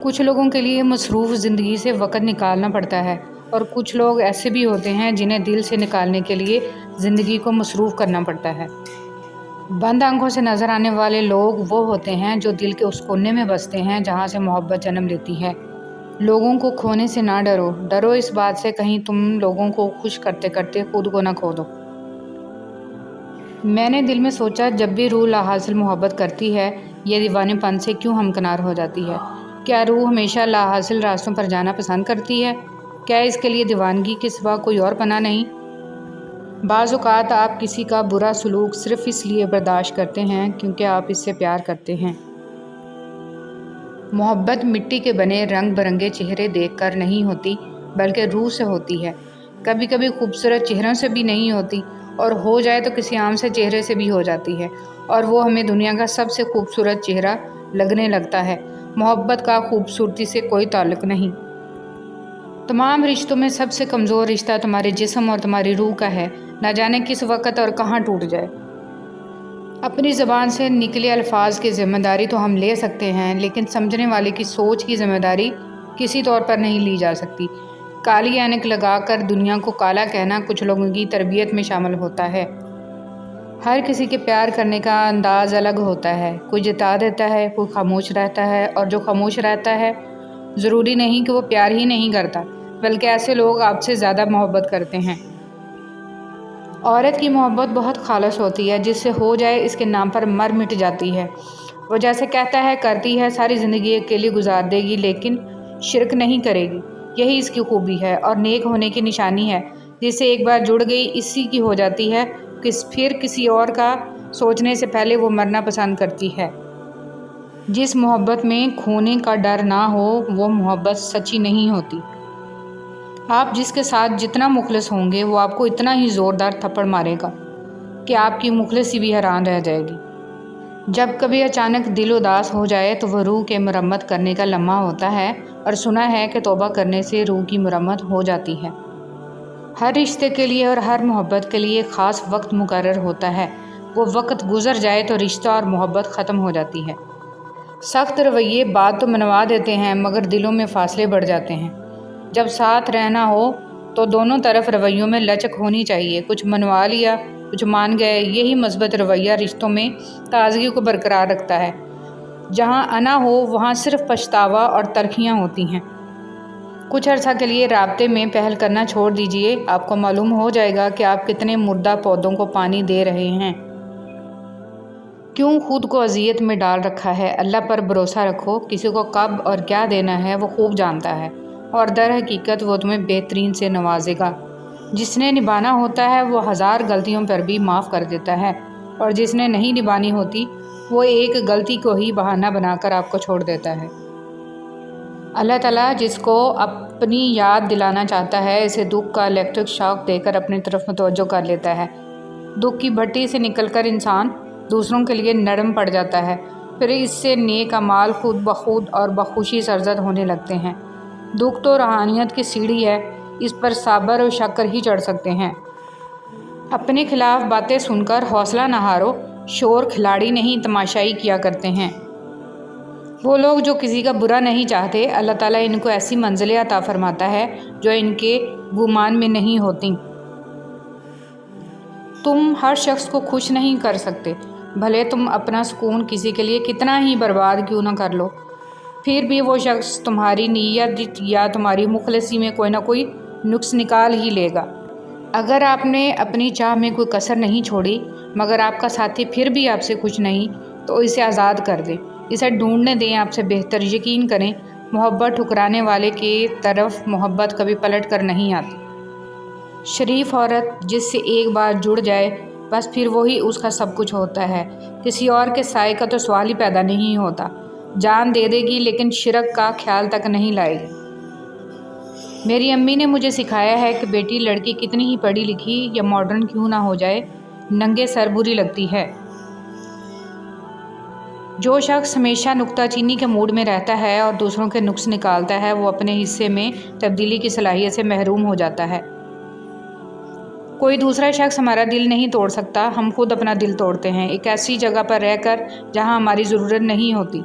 کچھ لوگوں کے لیے مصروف زندگی سے وقت نکالنا پڑتا ہے اور کچھ لوگ ایسے بھی ہوتے ہیں جنہیں دل سے نکالنے کے لیے زندگی کو مصروف کرنا پڑتا ہے۔ بند آنکھوں سے نظر آنے والے لوگ وہ ہوتے ہیں جو دل کے اس کونے میں بستے ہیں جہاں سے محبت جنم لیتی ہے۔ لوگوں کو کھونے سے نہ ڈرو اس بات سے کہیں تم لوگوں کو خوش کرتے کرتے خود کو نہ کھو دو۔ میں نے دل میں سوچا، جب بھی روح لاحاصل محبت کرتی ہے یہ دیوانے پن سے کیوں ہمکنار ہو جاتی ہے؟ کیا روح ہمیشہ لاحاصل راستوں پر جانا پسند کرتی ہے؟ کیا اس کے لیے دیوانگی کے سوا کوئی اور پناہ نہیں؟ بعض اوقات آپ کسی کا برا سلوک صرف اس لیے برداشت کرتے ہیں کیونکہ آپ اس سے پیار کرتے ہیں۔ محبت مٹی کے بنے رنگ برنگے چہرے دیکھ کر نہیں ہوتی بلکہ روح سے ہوتی ہے۔ کبھی کبھی خوبصورت چہروں سے بھی نہیں ہوتی، اور ہو جائے تو کسی عام سے چہرے سے بھی ہو جاتی ہے، اور وہ ہمیں دنیا کا سب سے خوبصورت چہرہ لگنے لگتا ہے۔ محبت کا خوبصورتی سے کوئی تعلق نہیں۔ تمام رشتوں میں سب سے کمزور رشتہ تمہارے جسم اور تمہاری روح کا ہے، نہ جانے کس وقت اور کہاں ٹوٹ جائے۔ اپنی زبان سے نکلے الفاظ کی ذمہ داری تو ہم لے سکتے ہیں، لیکن سمجھنے والے کی سوچ کی ذمہ داری کسی طور پر نہیں لی جا سکتی۔ کالی اینک لگا کر دنیا کو کالا کہنا کچھ لوگوں کی تربیت میں شامل ہوتا ہے۔ ہر کسی کے پیار کرنے کا انداز الگ ہوتا ہے، کوئی جتا دیتا ہے، کوئی خاموش رہتا ہے، اور جو خاموش رہتا ہے ضروری نہیں کہ وہ پیار ہی نہیں کرتا، بلکہ ایسے لوگ آپ سے زیادہ محبت کرتے ہیں۔ عورت کی محبت بہت خالص ہوتی ہے، جس سے ہو جائے اس کے نام پر مر مٹ جاتی ہے۔ وہ جیسے کہتا ہے کرتی ہے، ساری زندگی اکیلی گزار دے گی لیکن شرک نہیں کرے گی۔ یہی اس کی خوبی ہے اور نیک ہونے کی نشانی ہے، جس سے ایک بار جڑ گئی اسی کی ہو جاتی ہے، پھر کسی اور کا سوچنے سے پہلے وہ مرنا پسند کرتی ہے۔ جس محبت میں کھونے کا ڈر نہ ہو وہ محبت سچی نہیں ہوتی۔ آپ جس کے ساتھ جتنا مخلص ہوں گے وہ آپ کو اتنا ہی زوردار تھپڑ مارے گا کہ آپ کی مخلصی بھی حیران رہ جائے گی۔ جب کبھی اچانک دل اداس ہو جائے تو وہ روح کے مرمت کرنے کا لمحہ ہوتا ہے، اور سنا ہے کہ توبہ کرنے سے روح کی مرمت ہو جاتی ہے۔ ہر رشتے کے لیے اور ہر محبت کے لیے ایک خاص وقت مقرر ہوتا ہے، وہ وقت گزر جائے تو رشتہ اور محبت ختم ہو جاتی ہے۔ سخت رویے بات تو منوا دیتے ہیں مگر دلوں میں فاصلے بڑھ جاتے ہیں۔ جب ساتھ رہنا ہو تو دونوں طرف رویوں میں لچک ہونی چاہیے، کچھ منوا لیا کچھ مان گئے، یہی مثبت رویہ رشتوں میں تازگی کو برقرار رکھتا ہے۔ جہاں انا ہو وہاں صرف پچھتاوا اور تلخیاں ہوتی ہیں۔ کچھ عرصہ کے لیے رابطے میں پہل کرنا چھوڑ دیجیے، آپ کو معلوم ہو جائے گا کہ آپ کتنے مردہ پودوں کو پانی دے رہے ہیں۔ کیوں خود کو اذیت میں ڈال رکھا ہے؟ اللہ پر بھروسہ رکھو، کسی کو کب اور کیا دینا ہے وہ خوب جانتا ہے، اور در حقیقت وہ تمہیں بہترین سے نوازے گا۔ جس نے نبھانا ہوتا ہے وہ ہزار غلطیوں پر بھی معاف کر دیتا ہے، اور جس نے نہیں نبھانی ہوتی وہ ایک غلطی کو ہی بہانہ بنا کر آپ کو چھوڑ دیتا ہے۔ اللہ تعالیٰ جس کو اپنی یاد دلانا چاہتا ہے اسے دکھ کا الیکٹرک شاک دے کر اپنی طرف متوجہ کر لیتا ہے۔ دکھ کی بھٹی سے نکل کر انسان دوسروں کے لیے نرم پڑ جاتا ہے، پھر اس سے نیک اعمال خود بخود اور بخوشی سرزد ہونے لگتے ہیں۔ دکھ تو روحانیت کی سیڑھی ہے، اس پر صبر و شکر ہی چڑھ سکتے ہیں۔ اپنے خلاف باتیں سن کر حوصلہ نہ ہارو، شور کھلاڑی نہیں تماشائی کیا کرتے ہیں۔ وہ لوگ جو کسی کا برا نہیں چاہتے، اللہ تعالیٰ ان کو ایسی منزلیں عطا فرماتا ہے جو ان کے گمان میں نہیں ہوتیں۔ تم ہر شخص کو خوش نہیں کر سکتے، بھلے تم اپنا سکون کسی کے لیے کتنا ہی برباد کیوں نہ کر لو، پھر بھی وہ شخص تمہاری نیت یا تمہاری مخلصی میں کوئی نہ کوئی نقص نکال ہی لے گا۔ اگر آپ نے اپنی چاہ میں کوئی کسر نہیں چھوڑی مگر آپ کا ساتھی پھر بھی آپ سے خوش نہیں تو اسے آزاد کر دیں، اسے ڈھونڈنے دیں آپ سے بہتر۔ یقین کریں محبت ٹھکرانے والے کی طرف محبت کبھی پلٹ کر نہیں آتی۔ شریف عورت جس سے ایک بار جڑ جائے بس پھر وہی اس کا سب کچھ ہوتا ہے، کسی اور کے سائے کا تو سوال ہی پیدا نہیں ہوتا۔ جان دے دے گی لیکن شرک کا خیال تک نہیں لائے گی۔ میری امی نے مجھے سکھایا ہے کہ بیٹی لڑکی کتنی ہی پڑھی لکھی یا ماڈرن کیوں نہ ہو جائے، ننگے سر بری لگتی ہے۔ جو شخص ہمیشہ نکتہ چینی کے موڈ میں رہتا ہے اور دوسروں کے نقص نکالتا ہے وہ اپنے حصے میں تبدیلی کی صلاحیت سے محروم ہو جاتا ہے۔ کوئی دوسرا شخص ہمارا دل نہیں توڑ سکتا، ہم خود اپنا دل توڑتے ہیں، ایک ایسی جگہ پر رہ کر جہاں ہماری ضرورت نہیں ہوتی۔